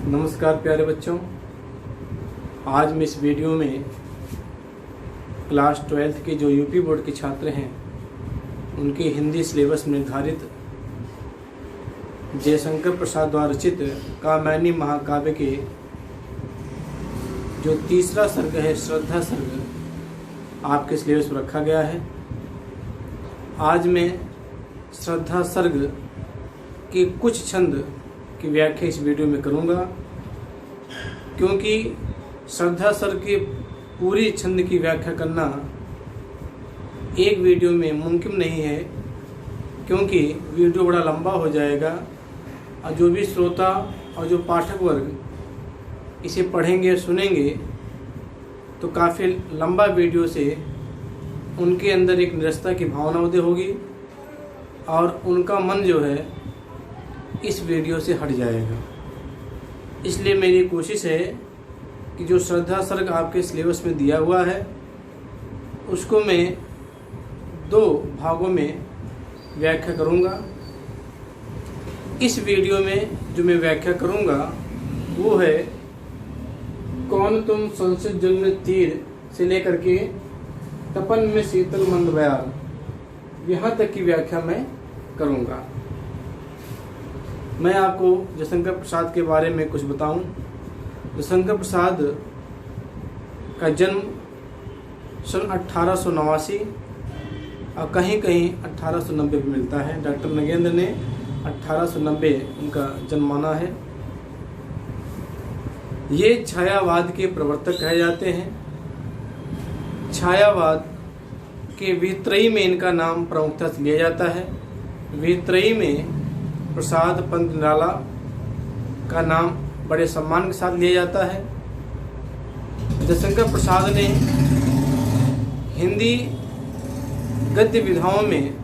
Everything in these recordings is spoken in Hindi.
नमस्कार प्यारे बच्चों, आज मैं इस वीडियो में क्लास 12th के जो यूपी बोर्ड के छात्र हैं उनके हिंदी सिलेबस में निर्धारित जयशंकर प्रसाद द्वारा रचित कामायनी महाकाव्य के जो तीसरा सर्ग है श्रद्धा सर्ग आपके सिलेबस में रखा गया है। आज मैं श्रद्धा सर्ग के कुछ छंद की व्याख्या इस वीडियो में करूंगा, क्योंकि श्रद्धा सर्ग के पूरी छंद की व्याख्या करना एक वीडियो में मुमकिन नहीं है, क्योंकि वीडियो बड़ा लंबा हो जाएगा और जो भी श्रोता और जो पाठक वर्ग इसे पढ़ेंगे और सुनेंगे तो काफ़ी लंबा वीडियो से उनके अंदर एक निरस्ता की भावना उदय होगी और उनका मन जो है इस वीडियो से हट जाएगा। इसलिए मेरी कोशिश है कि जो श्रद्धा सर्ग आपके सिलेबस में दिया हुआ है उसको मैं 2 भागों में व्याख्या करूंगा। इस वीडियो में जो मैं व्याख्या करूंगा वो है कौन तुम संसद जल में तीर से लेकर के तपन में शीतल मंद बयार, यहाँ तक की व्याख्या मैं करूंगा। मैं आपको जयशंकर प्रसाद के बारे में कुछ बताऊं। जयशंकर प्रसाद का जन्म सन 1889 और कहीं कहीं 1890 में मिलता है। डॉक्टर नगेंद्र ने 1890 उनका जन्म माना है। ये छायावाद के प्रवर्तक कहे जाते हैं। छायावाद के वित्रयी में इनका नाम प्रमुखता से लिया जाता है। वित्रयी में प्रसाद पंत निराला का नाम बड़े सम्मान के साथ लिया जाता है। जयशंकर प्रसाद ने हिंदी गद्य विधाओं में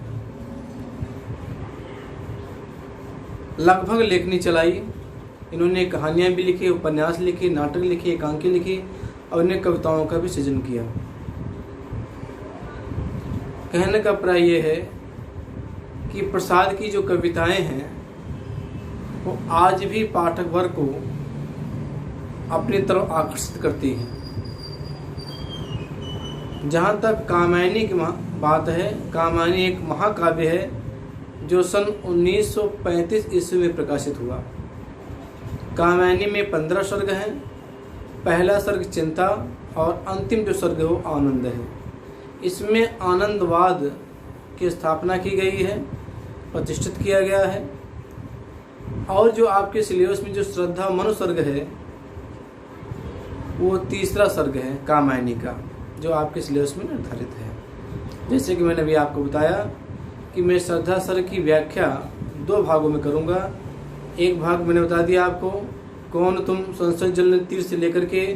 लगभग लेखनी चलाई। इन्होंने कहानियां भी लिखी, उपन्यास लिखे, नाटक लिखे, एकांकी लिखी और इन्हें कविताओं का भी सृजन किया। कहने का प्राय ये है कि प्रसाद की जो कविताएं हैं वो आज भी पाठक वर्ग को अपनी तरफ आकर्षित करती हैं। जहाँ तक कामायनी की बात है, कामायनी एक महाकाव्य है जो सन 1935 ईस्वी में प्रकाशित हुआ। कामायनी में 15 सर्ग हैं। पहला सर्ग चिंता और अंतिम जो सर्ग है वो आनंद है। इसमें आनंदवाद की स्थापना की गई है, प्रतिष्ठित किया गया है। और जो आपके सिलेबस में जो श्रद्धा मनु सर्ग है वो तीसरा सर्ग है कामायनी का, जो आपके सिलेबस में निर्धारित है। जैसे कि मैंने अभी आपको बताया कि मैं श्रद्धा सर्ग की व्याख्या 2 भागों में करूंगा। एक भाग मैंने बता दिया आपको कौन तुम संसद जल तीर से लेकर के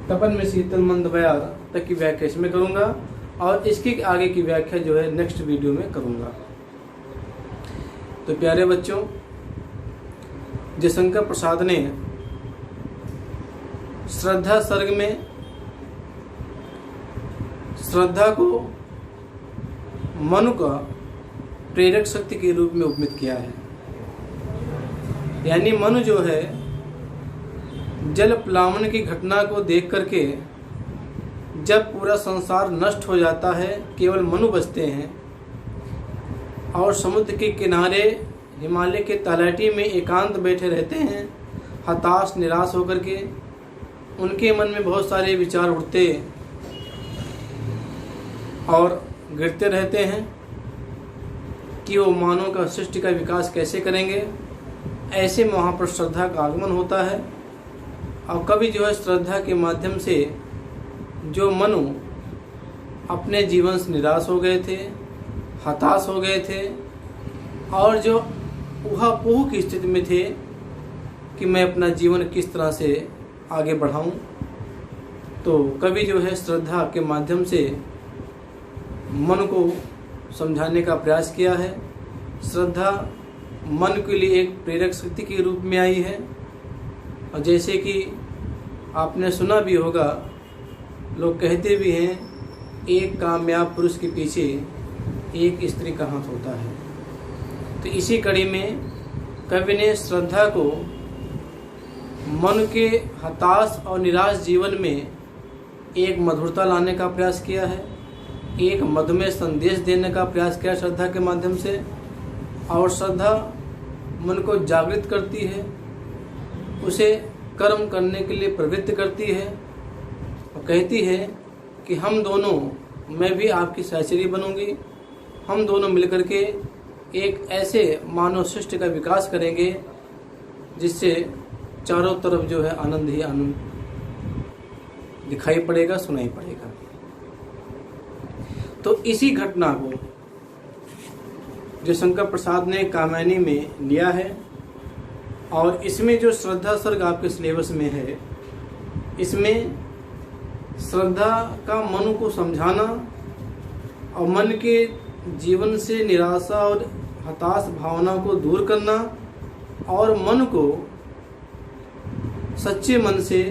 तपन में शीतल मंद बयार तक की व्याख्या इसमें करूंगा, और इसकी आगे की व्याख्या जो है नेक्स्ट वीडियो में करूंगा। तो प्यारे बच्चों, जयशंकर प्रसाद ने श्रद्धा सर्ग में श्रद्धा को मनु का प्रेरक शक्ति के रूप में उपमित किया है। यानी मनु जो है जल प्लावन की घटना को देख करके जब पूरा संसार नष्ट हो जाता है, केवल मनु बचते हैं और समुद्र के किनारे हिमालय के तलहटी में एकांत बैठे रहते हैं, हताश निराश होकर के। उनके मन में बहुत सारे विचार उठते और गिरते रहते हैं कि वो मानव का सृष्टि का विकास कैसे करेंगे। ऐसे में वहाँ पर श्रद्धा का आगमन होता है और कभी जो है श्रद्धा के माध्यम से जो मनु अपने जीवन से निराश हो गए थे, हताश हो गए थे और जो ऊहापोह की स्थिति में थे कि मैं अपना जीवन किस तरह से आगे बढ़ाऊं, तो कवि जो है श्रद्धा के माध्यम से मन को समझाने का प्रयास किया है। श्रद्धा मन के लिए एक प्रेरक शक्ति के रूप में आई है। और जैसे कि आपने सुना भी होगा, लोग कहते भी हैं, एक कामयाब पुरुष के पीछे एक स्त्री का हाथ होता है। तो इसी कड़ी में कवि ने श्रद्धा को मन के हताश और निराश जीवन में एक मधुरता लाने का प्रयास किया है, एक मधुमेह संदेश देने का प्रयास किया श्रद्धा के माध्यम से। और श्रद्धा मन को जागृत करती है, उसे कर्म करने के लिए प्रवृत्त करती है और कहती है कि हम दोनों, मैं भी आपकी सहचरी बनूंगी, हम दोनों मिलकर के एक ऐसे मानव सृष्टि का विकास करेंगे जिससे चारों तरफ जो है आनंद ही आनंद दिखाई पड़ेगा, सुनाई पड़ेगा। तो इसी घटना को जो शंकर प्रसाद ने कामायनी में लिया है और इसमें जो श्रद्धा सर्ग आपके सिलेबस में है, इसमें श्रद्धा का मन को समझाना और मन के जीवन से निराशा और हताश भावना को दूर करना और मन को सच्चे मन से,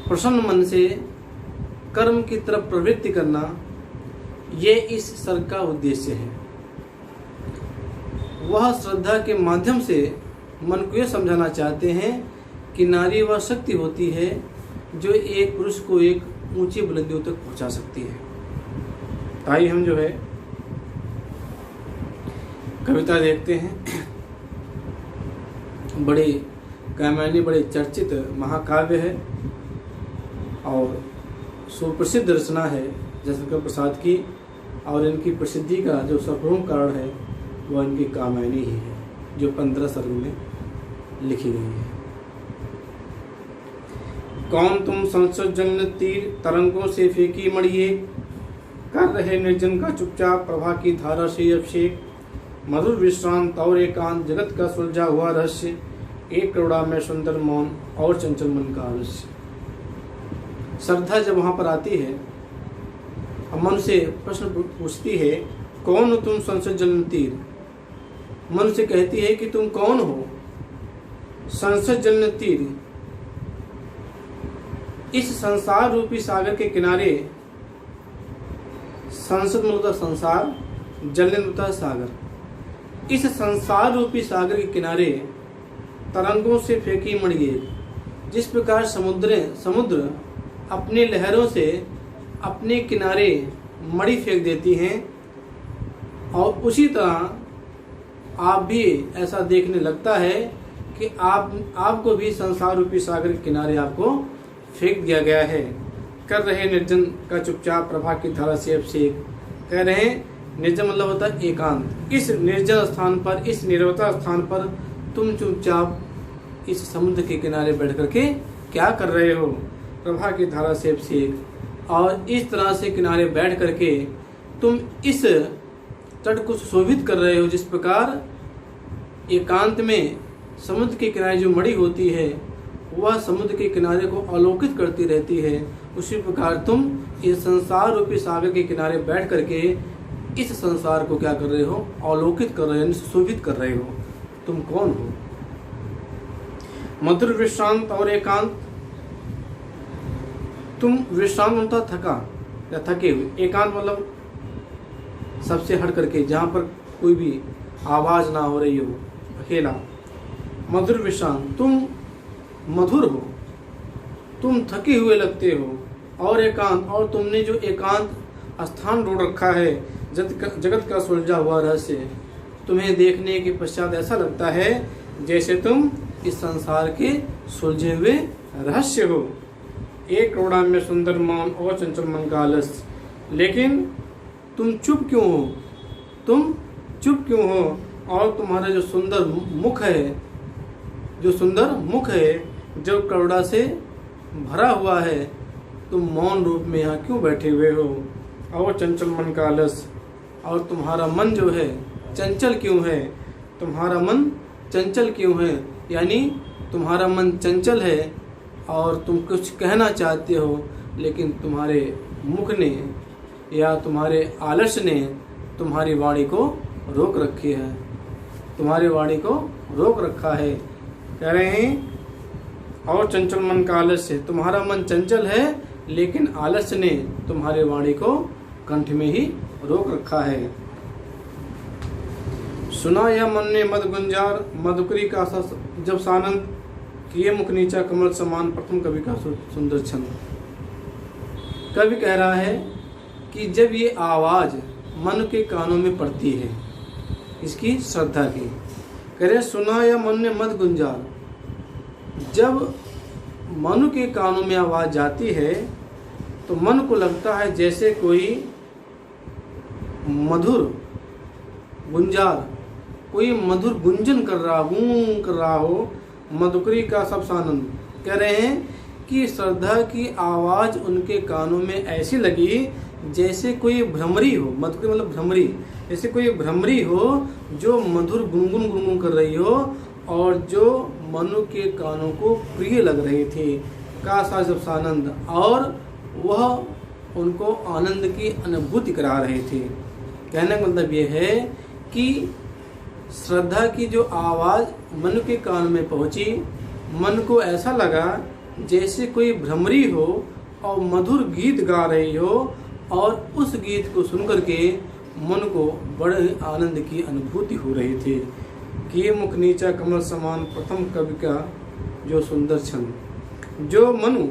प्रसन्न मन से कर्म की तरफ प्रवृत्ति करना, ये इस सर्ग का उद्देश्य है। वह श्रद्धा के माध्यम से मन को यह समझाना चाहते हैं कि नारी वह शक्ति होती है जो एक पुरुष को एक ऊंची बुलंदियों तक पहुंचा सकती है। आइए हम जो है कविता देखते हैं। बड़ी कामायनी बड़ी चर्चित महाकाव्य है और सुप्रसिद्ध रचना है जयशंकर प्रसाद की, और इनकी प्रसिद्धि का जो सर्वप्रमुख कारण है वह इनकी कामायनी ही है, जो 15 सर्ग में लिखी गई है। कौन तुम संसद जन्म तीर तरंगों से फेंकी मड़िए, कर रहे निर्जन का चुपचाप प्रभा की धारा से अभिषेक, मधुर विश्रांत और एकांत जगत का सुलझा हुआ रहस्य, एक करोड़ा में सुंदर मौन और चंचल मन का आलस्य। श्रद्धा जब वहां पर आती है, मन से प्रश्न पूछती है, कौन हो तुम संसद जन्म तीर। मन से कहती है कि तुम कौन हो। संसद जन्म तीर, इस संसार रूपी सागर के किनारे, संसद में होता संसार, जल में होता सागर, इस संसार रूपी सागर के किनारे तरंगों से फेंकी मड़िए। जिस प्रकार समुद्र अपने लहरों से अपने किनारे मणि फेंक देती हैं, और उसी तरह आप भी ऐसा देखने लगता है कि आपको भी संसार रूपी सागर के किनारे आपको फेंक दिया गया है। कर रहे निर्जन का चुपचाप प्रभा की धारा से अभिषेक। कह रहे हैं निर्जन मतलब होता है एकांत। इस निर्जन स्थान पर, इस नीरवता स्थान पर तुम चुपचाप इस समुद्र के किनारे बैठ करके क्या कर रहे हो। प्रभा की धारा से अभिषेक। और इस तरह से किनारे बैठ करके तुम इस तट को सुशोभित कर रहे हो। जिस प्रकार एकांत में समुद्र के किनारे जो मणि होती है वह समुद्र के किनारे को अलौकित करती रहती है, उसी प्रकार तुम इस संसार रूपी सागर के किनारे बैठ करके इस संसार को क्या कर रहे हो, अलौकित कर रहे हो, सुशोभित कर रहे हो। तुम कौन हो। मधुर विश्रांत और एकांत। तुम विश्रांत होता थका या थके हुए, एकांत मतलब सबसे हट करके, जहां पर कोई भी आवाज ना हो रही हो, अकेला। मधुर विश्रांत, तुम मधुर हो, तुम थके हुए लगते हो। और एकांत, और तुमने जो एकांत स्थान ढूंढ रखा है, जगत का सुलझा हुआ रहस्य, तुम्हें देखने के पश्चात ऐसा लगता है जैसे तुम इस संसार के सुलझे हुए रहस्य हो। एक करोड़ा में सुंदर मौन और चंचल मन का आलस्य। लेकिन तुम चुप क्यों हो, तुम चुप क्यों हो। और तुम्हारा जो सुंदर मुख है, जो सुंदर मुख है, जो करुणा से भरा हुआ है, तुम मौन रूप में यहाँ क्यों बैठे हुए हो। और चंचल मन का आलस्य, और तुम्हारा मन जो है चंचल क्यों है, तुम्हारा मन चंचल क्यों है, यानी तुम्हारा मन चंचल है और तुम कुछ कहना चाहते हो, लेकिन तुम्हारे मुख ने या तुम्हारे आलस्य ने तुम्हारी वाणी को रोक रखी है, तुम्हारी वाणी को रोक रखा है। कह रहे हैं और चंचल मन का आलस्य, तुम्हारा मन चंचल है लेकिन आलस्य ने तुम्हारे वाणी को कंठ में ही रोक रखा है। सुना यह मन ने मद गुंजार, मधुकरी का जब सानंद, कि ये मुख नीचा कमल समान प्रथम कवि का सुंदर छंद। कवि कह रहा है कि जब ये आवाज़ मन के कानों में पड़ती है, इसकी श्रद्धा की, कह रहे सुना या मन ने मद गुंजार। जब मन के कानों में आवाज़ जाती है तो मन को लगता है जैसे कोई मधुर गुंजार, कोई मधुर गुंजन कर रहा, गूं कर रहा हो, मधुकरी का सब सानंद। कह रहे हैं कि श्रद्धा की आवाज़ उनके कानों में ऐसी लगी जैसे कोई भ्रमरी हो, मधुकरी मतलब भ्रमरी, जैसे कोई भ्रमरी हो जो मधुर गुनगुन गुनगुन कर रही हो और जो मनु के कानों को प्रिय लग रही थी, का सा सब सानंद, और वह उनको आनंद की अनुभूति करा रहे थे। कहने का मतलब ये है कि श्रद्धा की जो आवाज़ मन के कान में पहुंची, मन को ऐसा लगा जैसे कोई भ्रमरी हो और मधुर गीत गा रही हो, और उस गीत को सुनकर के मन को बड़े आनंद की अनुभूति हो रही थी। कि मुख नीचा कमल समान प्रथम कवि का जो सुंदर छंद। जो मनु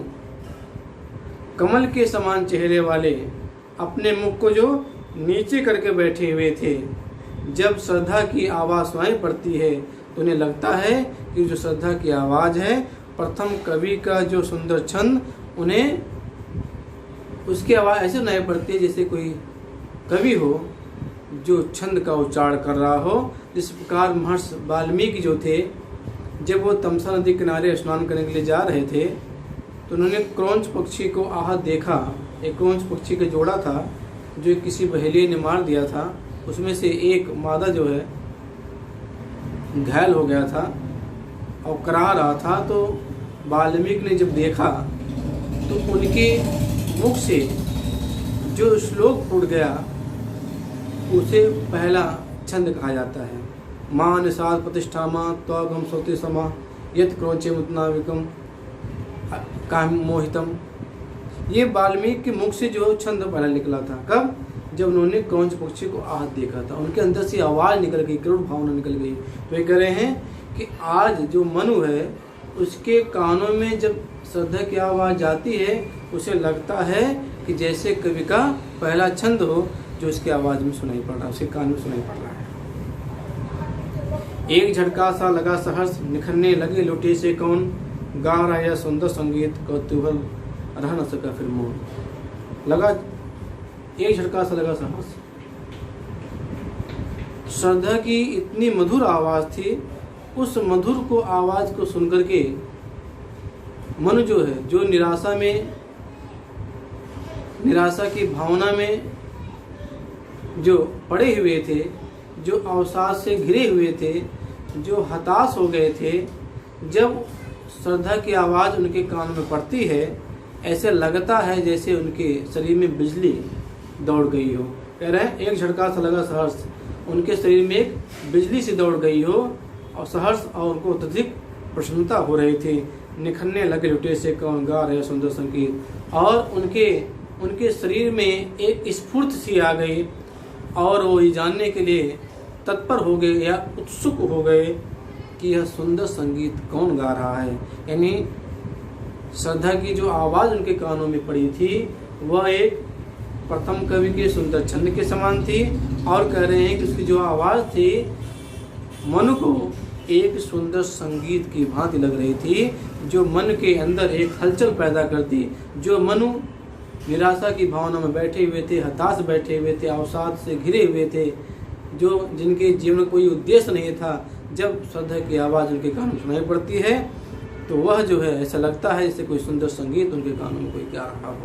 कमल के समान चेहरे वाले अपने मुख को जो नीचे करके बैठे हुए थे, जब श्रद्धा की आवाज़ सुनाई पड़ती है तो उन्हें लगता है कि जो श्रद्धा की आवाज़ है, प्रथम कवि का जो सुंदर छंद, उन्हें उसकी आवाज़ ऐसे सुनाई पड़ती है जैसे कोई कवि हो जो छंद का उच्चारण कर रहा हो। जिस प्रकार महर्षि वाल्मीकि जो थे, जब वो तमसा नदी किनारे स्नान करने के लिए जा रहे थे तो उन्होंने क्रौंच पक्षी को आहत देखा। एक क्रौंच पक्षी का जोड़ा था जो किसी बहेलिये ने मार दिया था, उसमें से एक मादा जो है घायल हो गया था और करा रहा था। तो वाल्मीकि ने जब देखा तो उनके मुख से जो श्लोक फूट गया उसे पहला छंद कहा जाता है। मां निषाद प्रतिष्ठामा त्वगम सोते समा यत क्रोचे मुतनाविकम काम मोहितम। ये वाल्मीकि के मुख से जो छंद पहला निकला था। कब? जब उन्होंने क्रौंच पक्षी को आहत देखा था, उनके अंदर से आवाज़ निकल गई, करुण भावना निकल गई। तो ये कह रहे हैं कि आज जो मनु है उसके कानों में जब श्रद्धा की आवाज़ जाती है, उसे लगता है कि जैसे कवि का पहला छंद हो जो उसकी आवाज़ में सुनाई पड़ रहा है, उसके कान में सुनाई पड़ रहा है। एक झटका सा लगा सहर्ष, निखरने लगे लुटे से कौन, गा रहा यह सुंदर संगीत कौतूहल रह न सका फिर मौन। लगा एक झटका सा लगा सहर्ष, श्रद्धा की इतनी मधुर आवाज़ थी। उस मधुर को आवाज़ को सुनकर के मनु जो है, जो निराशा की भावना में जो पड़े हुए थे, जो अवसाद से घिरे हुए थे, जो हताश हो गए थे, जब श्रद्धा की आवाज़ उनके कान में पड़ती है, ऐसे लगता है जैसे उनके शरीर में बिजली दौड़ गई हो। कह रहे हैं एक झटका सा लगा सहर्ष, उनके शरीर में एक बिजली सी दौड़ गई हो और सहर्ष और उनको अत्यधिक प्रसन्नता हो रही थी। निखरने लगे लुटे से कौन, गा रहे सुंदर संगीत, और उनके शरीर में एक स्फूर्ति सी आ गई और वो ये जानने के लिए तत्पर हो गए या उत्सुक हो गए कि यह सुंदर संगीत कौन गा रहा है। यानी श्रद्धा की जो आवाज़ उनके कानों में पड़ी थी वह एक प्रथम कवि के सुंदर छंद के समान थी, और कह रहे हैं कि उसकी जो आवाज़ थी मनु को एक सुंदर संगीत की भांति लग रही थी, जो मन के अंदर एक हलचल पैदा करती। जो मनु निराशा की भावना में बैठे हुए थे, हताश बैठे हुए थे, अवसाद से घिरे हुए थे, जो जिनके जीवन में कोई उद्देश्य नहीं था, जब श्रद्धा की आवाज़ उनके कानों में सुनाई पड़ती है तो वह जो है ऐसा लगता है जैसे कोई सुंदर संगीत उनके कानों में कोई गा रहा हो।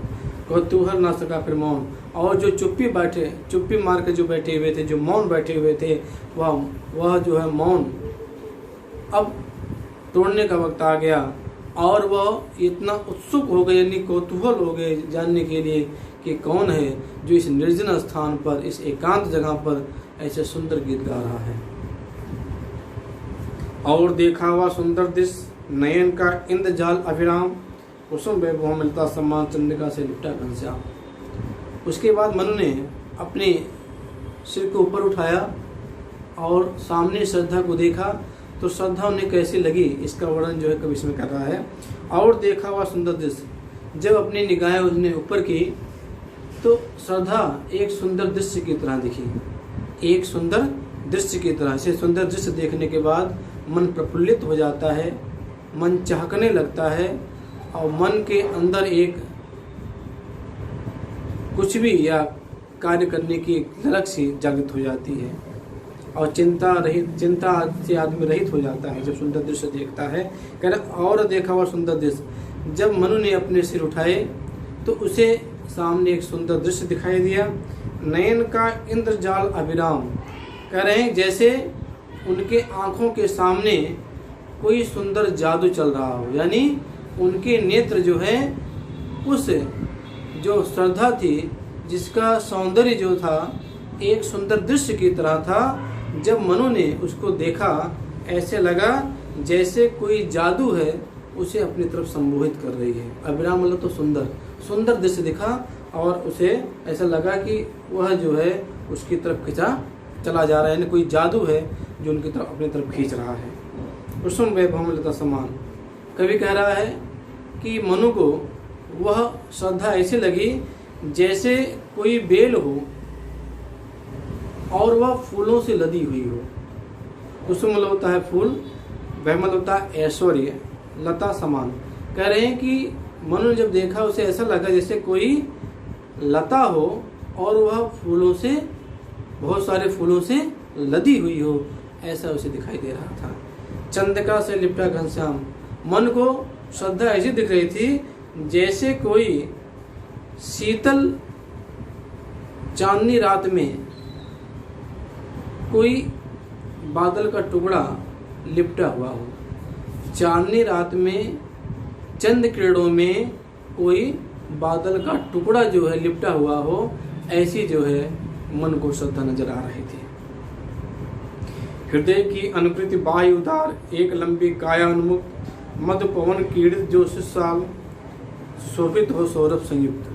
कौतूहल ना सका फिर मौन, और जो चुप्पी मार के जो बैठे हुए थे, जो मौन बैठे हुए थे, वह जो है मौन अब तोड़ने का वक्त आ गया, और वह इतना उत्सुक हो गए, यानी कौतूहल हो गए जानने के लिए कि कौन है जो इस निर्जन स्थान पर, इस एकांत जगह पर ऐसे सुंदर गीत गा रहा है। और देखा हुआ सुंदर दिश नयन का इंद्रजाल अभिराम, कुसुम वैभव मिलता सम्मान चंद्रिका से लिपटा घनश्याम। उसके बाद मनु ने अपने सिर को ऊपर उठाया और सामने श्रद्धा को देखा तो श्रद्धा उन्हें कैसी लगी इसका वर्णन जो है कवि इसमें कर रहा है। और देखा हुआ सुंदर दृश्य, जब अपनी निगाहें उसने ऊपर की तो श्रद्धा एक सुंदर दृश्य की तरह दिखी, एक सुंदर दृश्य की तरह। से सुंदर दृश्य देखने के बाद मन प्रफुल्लित हो जाता है, मन चहकने लगता है और मन के अंदर एक कुछ भी या कार्य करने की ललक सी जागृत हो जाती है और चिंता से आदमी रहित हो जाता है जब सुंदर दृश्य देखता है। कह रहे और देखा हुआ सुंदर दृश्य, जब मनु ने अपने सिर उठाए तो उसे सामने एक सुंदर दृश्य दिखाई दिया। नयन का इंद्रजाल अभिराम, कह रहे हैं जैसे उनके आँखों के सामने कोई सुंदर जादू चल रहा हो, यानी उनके नेत्र जो है उस जो श्रद्धा थी जिसका सौंदर्य जो था एक सुंदर दृश्य की तरह था। जब मनु ने उसको देखा ऐसे लगा जैसे कोई जादू है उसे अपनी तरफ संमोहित कर रही है। अभिराम मतलब तो सुंदर दृश्य दिखा और उसे ऐसा लगा कि वह जो है उसकी तरफ खिंचा चला जा रहा है, यानी कोई जादू है जो उनकी तरफ अपनी तरफ खींच रहा है। कुसुम वैभव लता समान, कवि कह रहा है कि मनु को वह श्रद्धा ऐसी लगी जैसे कोई बेल हो और वह फूलों से लदी हुई हो। कुसुम मतलब होता है फूल, वह मतलब होता है ऐश्वर्य, लता समान। कह रहे हैं कि मनु ने जब देखा उसे ऐसा लगा जैसे कोई लता हो और वह फूलों से, बहुत सारे फूलों से लदी हुई हो, ऐसा उसे दिखाई दे रहा था। चंद्रिका से लिपटा घनश्याम, मन को श्रद्धा ऐसी दिख रही थी जैसे कोई शीतल चांदनी रात में कोई बादल का टुकड़ा लिपटा हुआ हो। चांदनी रात में चंद किरणों में कोई बादल का टुकड़ा जो है लिपटा हुआ हो, ऐसी जो है मन को श्रद्धा नजर आ रही थी। हृदय की अनुकृति बाह्य उदार, एक लंबी काया उन्मुक्त, मध्य पवन कीड़ित जो सुसाल, शोभित हो सौरभ संयुक्त।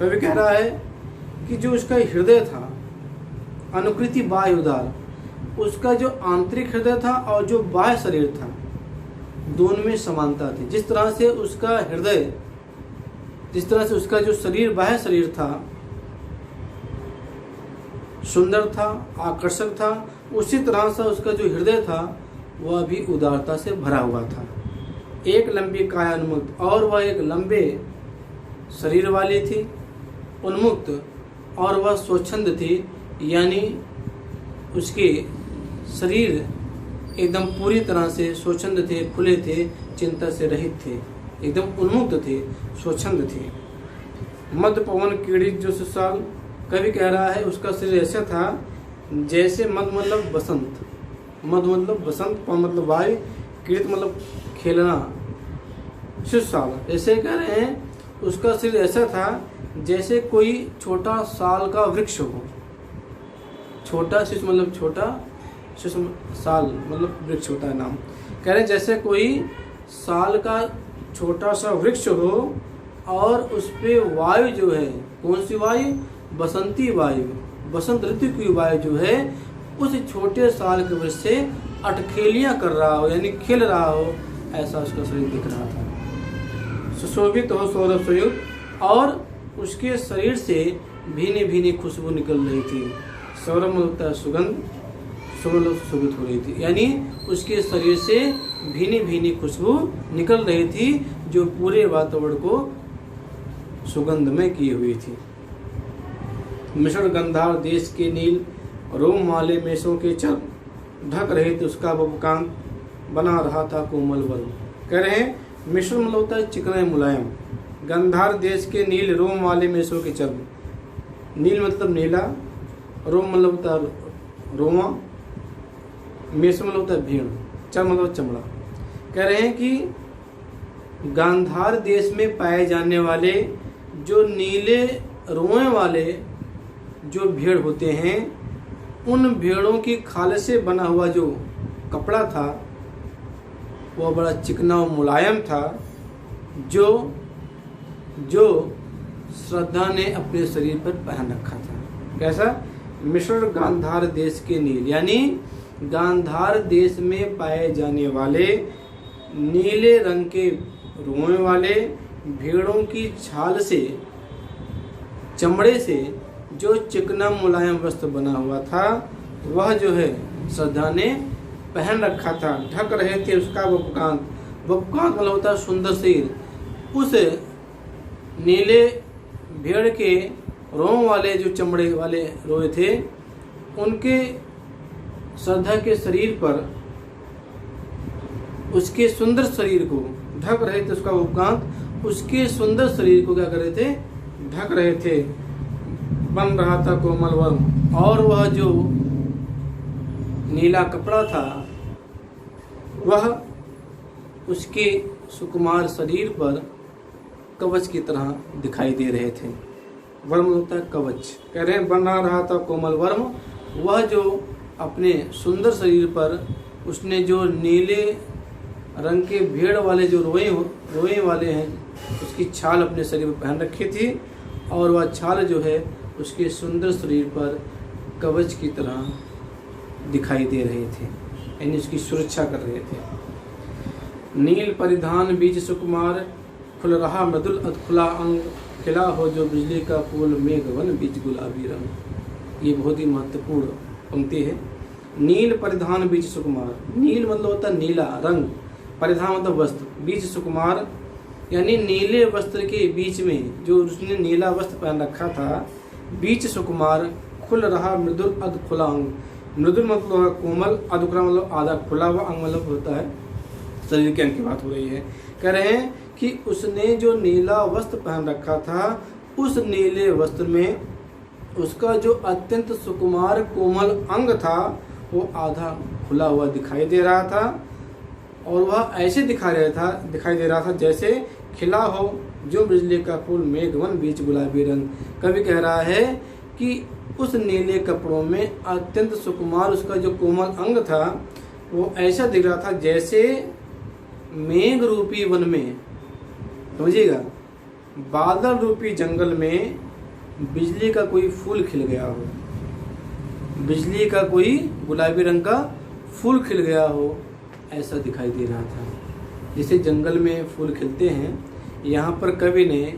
कवि कह रहा है कि जो उसका हृदय था, अनुकृति बाह्य उदार, उसका जो आंतरिक हृदय था और जो बाह्य शरीर था दोनों में समानता थी। जिस तरह से उसका हृदय, जिस तरह से उसका जो शरीर बाह्य शरीर था सुंदर था, आकर्षक था, उसी तरह से उसका जो हृदय था वह भी उदारता से भरा हुआ था। एक लंबी काया उन्मुक्त, और वह एक लंबे शरीर वाली थी, उन्मुक्त, और वह स्वच्छंद थी, यानी उसके शरीर एकदम पूरी तरह से स्वच्छंद थे, खुले थे, चिंता से रहित थे, एकदम उन्मुक्त थे, स्वच्छंद थे। मध्य पवन कीड़ित जो सुसाल, कवि कह रहा है उसका शरीर ऐसा था जैसे मध्य मतलब बसंत, मध्य मतलब बसंत, पवन मतलब वायु, कीड़ित मतलब खेलना, सुसाल ऐसे कह रहे हैं उसका शरीर ऐसा था जैसे कोई छोटा साल का वृक्ष हो। छोटा शिशु मतलब छोटा, शिशु साल मतलब वृक्ष होता है नाम। कह रहे हैं जैसे कोई साल का छोटा सा वृक्ष हो और उस पे वायु जो है, कौन सी वायु? बसंती वायु, बसंत ऋतु की वायु जो है उस छोटे साल के वृक्ष से अटखेलियां कर रहा हो, यानी खेल रहा हो, ऐसा उसका शरीर दिख रहा था। सुशोभित हो सौरभ संयुक्त, और उसके शरीर से भीनी भीनी खुशबू निकल रही थी। सौरभ में होता है सुगंध, सुगंधित हो रही थी, यानी उसके शरीर से भीनी भीनी खुशबू निकल रही थी जो पूरे वातावरण को सुगंधमय की हुई थी। मिश्र गंधार देश के नील, रोम वाले मेषों के चल, ढक रहे थे उसका बबकांत, बना रहा था कोमल वर्ण। कह रहे हैं मिश्र मतलब होता है चिकना मुलायम, गंधार देश के नील, रोम वाले मेषों के चल, नील मतलब नीला, रोम मतलब होता है रोमा, मेष मतलब होता है भीड़, चल मतलब चमड़ा। कह रहे हैं कि गांधार देश में पाए जाने वाले जो नीले रोए वाले जो भेड़ होते हैं, उन भेड़ों की खाल से बना हुआ जो कपड़ा था वह बड़ा चिकना और मुलायम था, जो श्रद्धा ने अपने शरीर पर पहन रखा था। कैसा? मिश्र गांधार देश के नील, यानी गांधार देश में पाए जाने वाले नीले रंग के रोए वाले भेड़ों की छाल से, चमड़े से जो चिकना मुलायम वस्त्र बना हुआ था, वह जो है श्रद्धा ने पहन रखा था। ढक रहे थे उसका वपकांत। वपकांत मतलब होता है सुंदर शरीर। उस नीले भेड़ के रोम वाले जो चमड़े वाले रोए थे, उनके श्रद्धा के शरीर पर, उसके सुंदर शरीर को ढक रहे थे। उसका उपकांत उसके सुंदर शरीर को क्या कर रहे थे? ढक रहे थे। बन रहा था कोमल वर्म, और वह जो नीला कपड़ा था वह उसके सुकुमार शरीर पर कवच की तरह दिखाई दे रहे थे। वर्म होता है कवच। कह रहे हैं बना रहा था कोमल वर्म, वह जो अपने सुंदर शरीर पर उसने जो नीले रंग के भेड़ वाले जो रोए वाले हैं, उसकी छाल अपने शरीर पर पहन रखी थी, और वह छाल जो है उसके सुंदर शरीर पर कवच की तरह दिखाई दे रहे थे, यानी उसकी सुरक्षा कर रहे थे। नील परिधान बीज सुकुमार, खुल रहा मृदुल अधखुला अंग, खिला हो जो बिजली का फूल मेघवन बीज गुलाबी रंग। ये बहुत ही महत्वपूर्ण पंक्ति है। नील परिधान बीज सुकुमार, नील मतलब होता है नीला रंग, परिधान मतलब वस्त्र, बीज सुकुमार यानी नीले वस्त्र के बीच में जो उसने नीला वस्त्र पहन रखा था, बीच सुकुमार, खुल रहा मृदुल अधखुला अंग। मृदुल मतलब कोमल, अधखुला मतलब आधा खुला हुआ, अंग मतलब होता है शरीर के अंग की बात हो रही है। कह रहे हैं कि उसने जो नीला वस्त्र पहन रखा था, उस नीले वस्त्र में उसका जो अत्यंत सुकुमार कोमल अंग था वो आधा खुला हुआ दिखाई दे रहा था, और वह ऐसे दिखाई दे रहा था जैसे खिला हो जो बिजली का फूल मेघवन बीच गुलाबी रंग। कवि कह रहा है कि उस नीले कपड़ों में अत्यंत सुकुमार उसका जो कोमल अंग था वो ऐसा दिख रहा था जैसे मेघ रूपी वन में, समझिएगा, बादल रूपी जंगल में बिजली का कोई फूल खिल गया हो, बिजली का कोई गुलाबी रंग का फूल खिल गया हो, ऐसा दिखाई दे रहा था। जैसे जंगल में फूल खिलते हैं, यहाँ पर कवि ने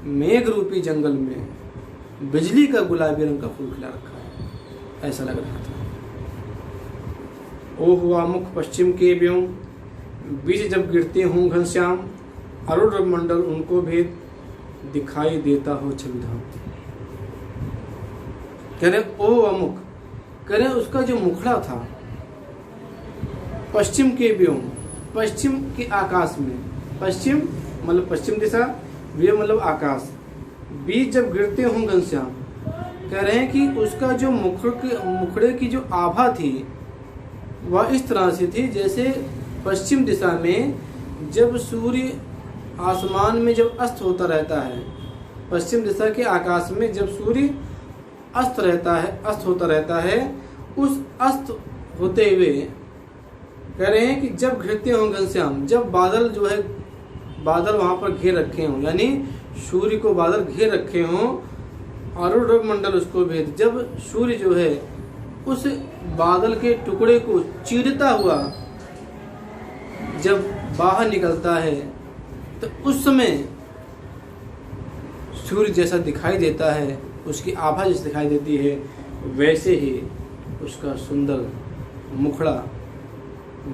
मेघ रूपी जंगल में बिजली का गुलाबी रंग का फूल खिला रखा है, ऐसा लग रहा था। ओ हुआ मुख पश्चिम के व्योम, बीज जब गिरते हों घनश्याम, अरुण मंडल उनको भेद दिखाई देता हो छविधाम। कह रहे ओ अमुख, कह रहे उसका जो मुखड़ा था पश्चिम के व्योम, पश्चिम के आकाश में, पश्चिम मतलब पश्चिम दिशा, व्योम मतलब आकाश, बीज जब गिरते हों घनश्याम। कह रहे हैं कि उसका जो मुखड़े की जो आभा थी वह इस तरह से थी जैसे पश्चिम दिशा में जब सूर्य आसमान में जब अस्त होता रहता है, पश्चिम दिशा के आकाश में जब सूर्य अस्त होता रहता है, उस अस्त होते हुए कह रहे हैं कि जब घिरते हों घनश्याम, जब बादल जो है, बादल वहाँ पर घेर रखे हों, यानी सूर्य को बादल घेर रखे हों, अरुण मंडल उसको भेद, जब सूर्य जो है उस बादल के टुकड़े को चीरता हुआ जब बाहर निकलता है, तो उस समय सूर्य जैसा दिखाई देता है, उसकी आभा जैसे दिखाई देती है, वैसे ही उसका सुंदर मुखड़ा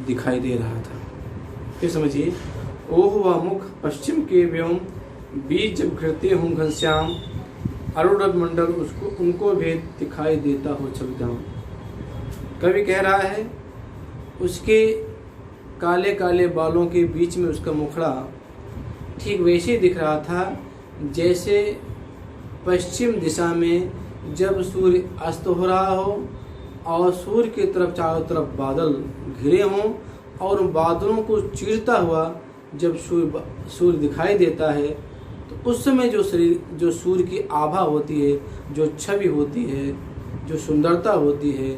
दिखाई दे रहा था। फिर समझिए, ओ हुआ मुख पश्चिम के व्योम, बीज जब घिरते हों घनश्याम, अरुण मंडल उनको भेद दिखाई देता हो छविधाम। कवि कह रहा है उसके काले काले बालों के बीच में उसका मुखड़ा ठीक वैसे दिख रहा था जैसे पश्चिम दिशा में जब सूर्य अस्त हो रहा हो और सूर्य की तरफ चारों तरफ बादल घिरे हों, और बादलों को चीरता हुआ जब सूर्य दिखाई देता है, तो उस समय जो सूर्य की आभा होती है, जो छवि होती है, जो सुंदरता होती है,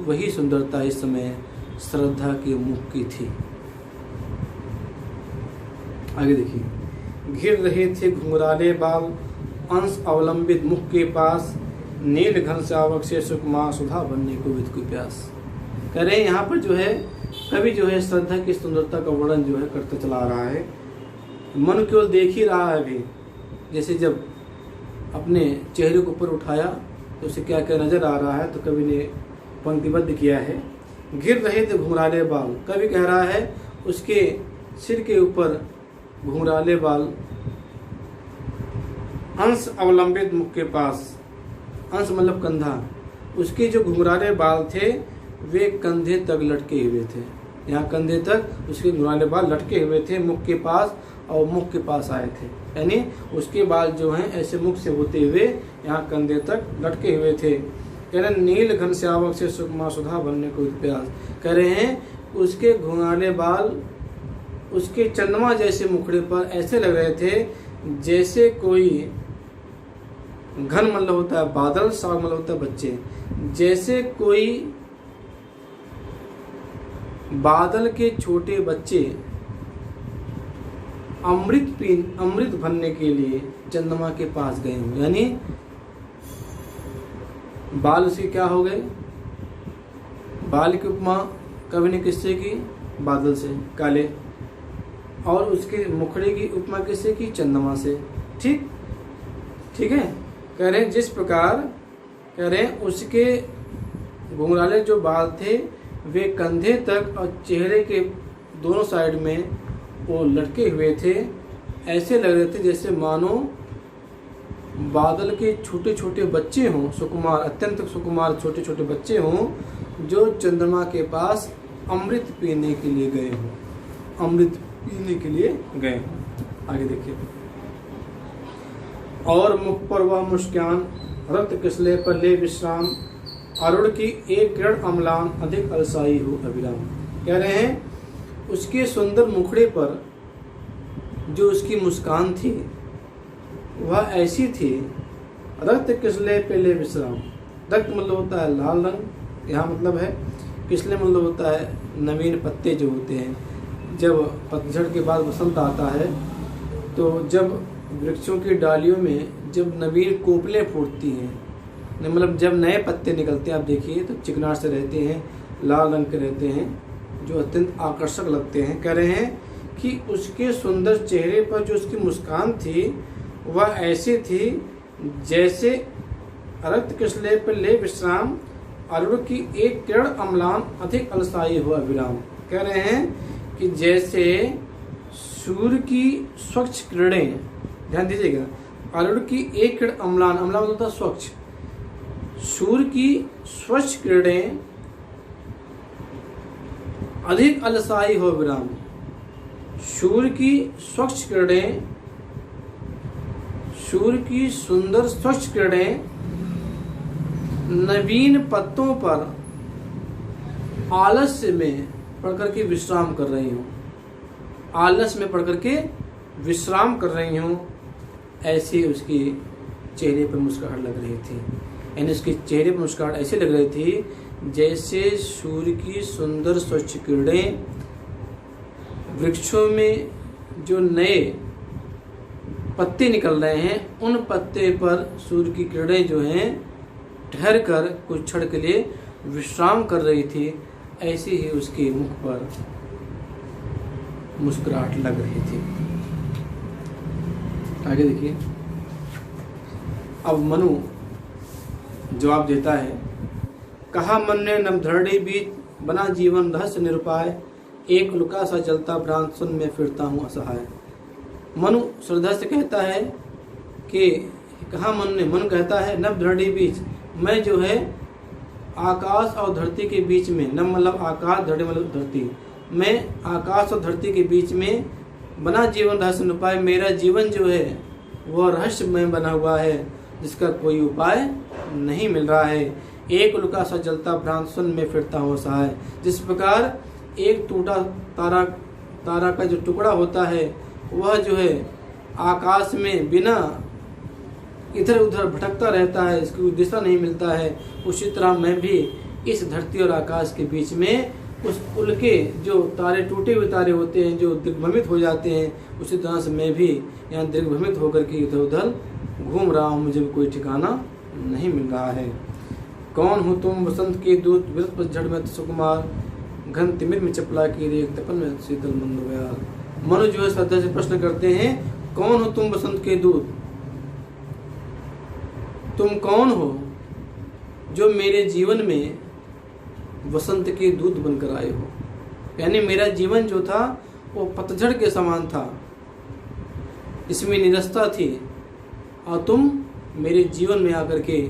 वही सुंदरता इस समय श्रद्धा के मुख की थी। आगे देखिए, घिर रहे थे घुंघराले बाल, अंश अवलंबित मुख के पास, नील घन सावक से सुकुमार सुधा बनने को विद को प्यास। कह रहे हैं यहाँ पर जो है कवि जो है श्रद्धा की सुंदरता का वर्णन जो है करता चला आ रहा है। मन केवल देख ही रहा है अभी, जैसे जब अपने चेहरे को ऊपर उठाया तो उसे क्या क्या नजर आ रहा है, तो कवि ने पंक्तिबद्ध किया है। गिर रहे थे घुंघराले बाल, कवि कह रहा है उसके सिर के ऊपर घुंघराले बाल, अंश अवलंबित मुख के पास, अंश मतलब कंधा, उसके जो घुंघराले बाल थे वे कंधे तक लटके हुए थे। यहाँ कंधे तक उसके घुंघराले बाल लटके हुए थे मुख के पास, और मुख के पास आए थे, यानी उसके बाल जो हैं ऐसे मुख से होते हुए यहाँ कंधे तक लटके हुए थे। कह रहे नील घन श्यावक से सुकमा सुधा बनने को प्रयास, कह रहे हैं उसके घुंघराले बाल उसके चंद्रमा जैसे मुखड़े पर ऐसे लग रहे थे जैसे कोई घन मतलब होता है बादल, साग मतलब होता है बच्चे, जैसे कोई बादल के छोटे बच्चे अमृत भरने के लिए चंद्रमा के पास गए हों। यानी बाल उसके क्या हो गए, बाल की उपमा कवि ने किससे की, बादल से काले, और उसके मुखड़े की उपमा किससे की, चंद्रमा से। ठीक है। कह रहे हैं जिस प्रकार कह रहे हैं उसके घुंघराले जो बाल थे वे कंधे तक और चेहरे के दोनों साइड में वो लटके हुए थे, ऐसे लग रहे थे जैसे मानो बादल के छोटे छोटे बच्चे हों, सुकुमार, अत्यंत सुकुमार छोटे छोटे बच्चे हों जो चंद्रमा के पास अमृत पीने के लिए गए हों, अमृत पीने के लिए गए हों। आगे देखिए। और मुख पर वह मुस्कान, रक्त किसले पर ले विश्राम, अरुण की एक किरण अम्लान, अधिक अलसाई हो अभिराम। कह रहे हैं उसके सुंदर मुखड़े पर जो उसकी मुस्कान थी वह ऐसी थी, रक्त किसले पे ले विश्राम, रक्त मतलब होता है लाल रंग, यहाँ मतलब है किसले मतलब होता है नवीन पत्ते जो होते हैं, जब पतझड़ के बाद वसंत आता है तो जब वृक्षों की डालियों में जब नवीन कोपलें फूटती हैं, मतलब जब नए पत्ते निकलते हैं, आप देखिए तो चिकनार से रहते हैं, लाल रंग के रहते हैं, जो अत्यंत आकर्षक लगते हैं। कह रहे हैं कि उसके सुंदर चेहरे पर जो उसकी मुस्कान थी वह ऐसी थी जैसे रक्त किसले पर ले विश्राम, अरुण की एक किरण अम्लान, अधिक अलसाई हो अभिराम। कह रहे हैं कि जैसे सूर्य की स्वच्छ किरणें, ध्यान दीजिएगा, अरुण की एक किरण अम्लान, अम्लान मतलब होता स्वच्छ, सूर्य की स्वच्छ किरणें अधिक अलसाई हो विराम, सूर्य की स्वच्छ किरणें, सूर्य की सुंदर स्वच्छ किरणें नवीन पत्तों पर आलस्य में पढ़कर के विश्राम कर रही हूँ, आलस में पढ़कर के विश्राम कर रही हूँ, ऐसी उसकी चेहरे पर मुस्कुराहट लग रही थी। यानी उसके चेहरे पर मुस्कुराहट ऐसे लग रही थी जैसे सूर्य की सुंदर स्वच्छ किरणें वृक्षों में जो नए पत्ते निकल रहे हैं उन पत्ते पर सूर्य की किरणें जो हैं ठहर कर कुछ क्षण के लिए विश्राम कर रही थी, ऐसी ही उसके मुख पर मुस्कुराहट लग रही थी। आगे देखिए। अब मनु जवाब देता है, कहा मन ने नवधरणी बीच, बना जीवन रहस्य निरुपाय, एक लुका सा जलता भ्रांत सुन में फिरता हूँ असहाय। मनु श्रद्धा से कहता है कि कहा मन ने, मन कहता है नवधरणी बीच, मैं जो है आकाश और धरती के बीच में, नव मतलब आकाश, धरती मतलब धरती, मैं आकाश और धरती के बीच में बना जीवन रहस्य निरुपाय, मेरा जीवन जो है वह रहस्यमय बना हुआ है जिसका कोई उपाय नहीं मिल रहा है। एक लुका सा जलता भ्रांत सुन में फिरता हूँ असहाय। जिस प्रकार एक टूटा तारा का जो टुकड़ा होता है वह जो है आकाश में बिना इधर उधर भटकता रहता है, इसकी दिशा नहीं मिलता है, उसी तरह मैं भी इस धरती और आकाश के बीच में उस पुल के जो तारे, टूटे हुए तारे होते हैं जो दिग्भ्रमित हो जाते हैं, उसी तरह से मैं भी यहाँ दिग्भ्रमित होकर के इधर उधर घूम रहा हूँ, मुझे कोई ठिकाना नहीं मिल रहा है। कौन हो तुम वसंत के दूत, विरत पतझड़ में सुकुमार, घन तिमिर में चपला की रेख, तपन में शीतल मंद बयार। मनु जो है श्रद्धा से प्रश्न करते हैं, कौन हो तुम वसंत के दूत, तुम कौन हो जो मेरे जीवन में वसंत के दूत बनकर आए हो। यानी मेरा जीवन जो था वो पतझड़ के समान था, इसमें निरस्ता थी, और तुम मेरे जीवन में आकर के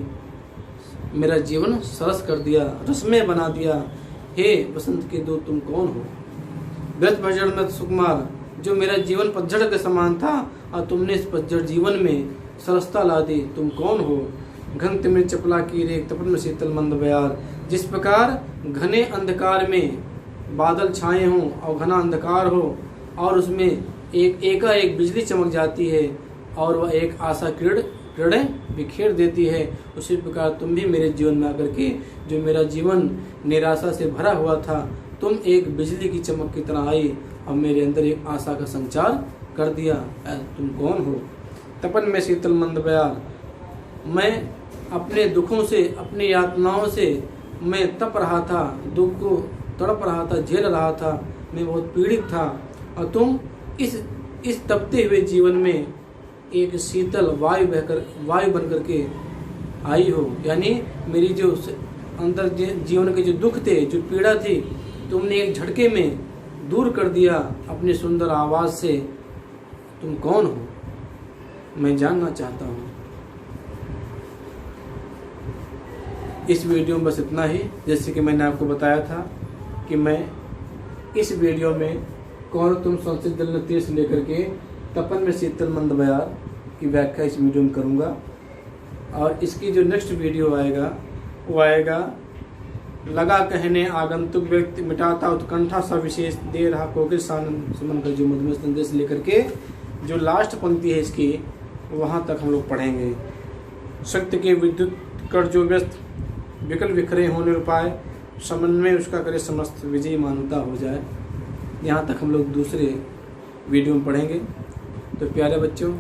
मेरा जीवन सरस कर दिया, रसमय बना दिया। हे वसंत के दूत तुम कौन हो। व्यर्थ पतझड़ में सुकुमार, जो मेरा जीवन पतझड़ के समान था और तुमने इस पतझड़ जीवन में सरसता ला दी, तुम कौन हो। घन तिमिर चपला की रेख, तपन में शीतल मंद बयार। जिस प्रकार घने अंधकार में बादल छाए हों और घना अंधकार हो और उसमें एकाएक बिजली चमक जाती है और वह एक आशा किरणें बिखेर देती है, उसी प्रकार तुम भी मेरे जीवन में आकर के, जो मेरा जीवन निराशा से भरा हुआ था, तुम एक बिजली की चमक की तरह आई और मेरे अंदर एक आशा का संचार कर दिया। तुम कौन हो। तपन में शीतल मंद बयार, मैं अपने दुखों से, अपनी यातनाओं से मैं तप रहा था, दुख को तड़प रहा था, झेल रहा था, मैं बहुत पीड़ित था, और तुम इस तपते हुए जीवन में एक शीतल वायु बनकर के आई हो। यानी मेरी जो अंदर जीवन के जो दुख थे, जो पीड़ा थी, तुमने एक झटके में दूर कर दिया अपनी सुंदर आवाज से। तुम कौन हो, मैं जानना चाहता हूँ। इस वीडियो में बस इतना ही। जैसे कि मैंने आपको बताया था कि मैं इस वीडियो में कौन तुम संस्कृत जल तीर से लेकर के तपन में शीतल मंद बयार की व्याख्या इस वीडियो में करूँगा। और इसकी जो नेक्स्ट वीडियो आएगा वो आएगा, लगा कहने आगंतुक व्यक्ति मिटाता उत्कंठा सा विशेष, दे रहा कोकिल सुमन का जो मधुमेह संदेश लेकर के जो लास्ट पंक्ति है इसकी, वहाँ तक हम लोग पढ़ेंगे। शक्ति के विद्युत कर जो व्यस्त, विकल विखरे होने उपाय, समन्वय उसका करे समस्त, विजयी मानवता हो जाए। यहाँ तक हम लोग दूसरे वीडियो में पढ़ेंगे। तो प्यारे बच्चों,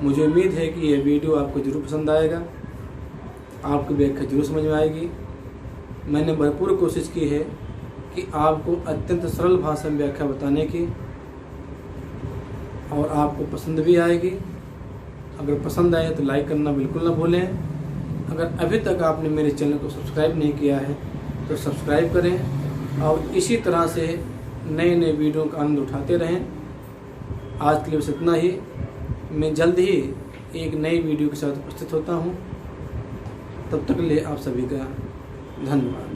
मुझे उम्मीद है कि यह वीडियो आपको जरूर पसंद आएगा, आपको व्याख्या जरूर समझ में आएगी। मैंने भरपूर कोशिश की है कि आपको अत्यंत सरल भाषा में व्याख्या बताने की, और आपको पसंद भी आएगी। अगर पसंद आए तो लाइक करना बिल्कुल ना भूलें। अगर अभी तक आपने मेरे चैनल को सब्सक्राइब नहीं किया है तो सब्सक्राइब करें, और इसी तरह से नए नए वीडियो का आनंद उठाते रहें। आज के लिए बस इतना ही। मैं जल्द ही एक नई वीडियो के साथ उपस्थित होता हूँ। तब तक के लिए आप सभी का धन्यवाद।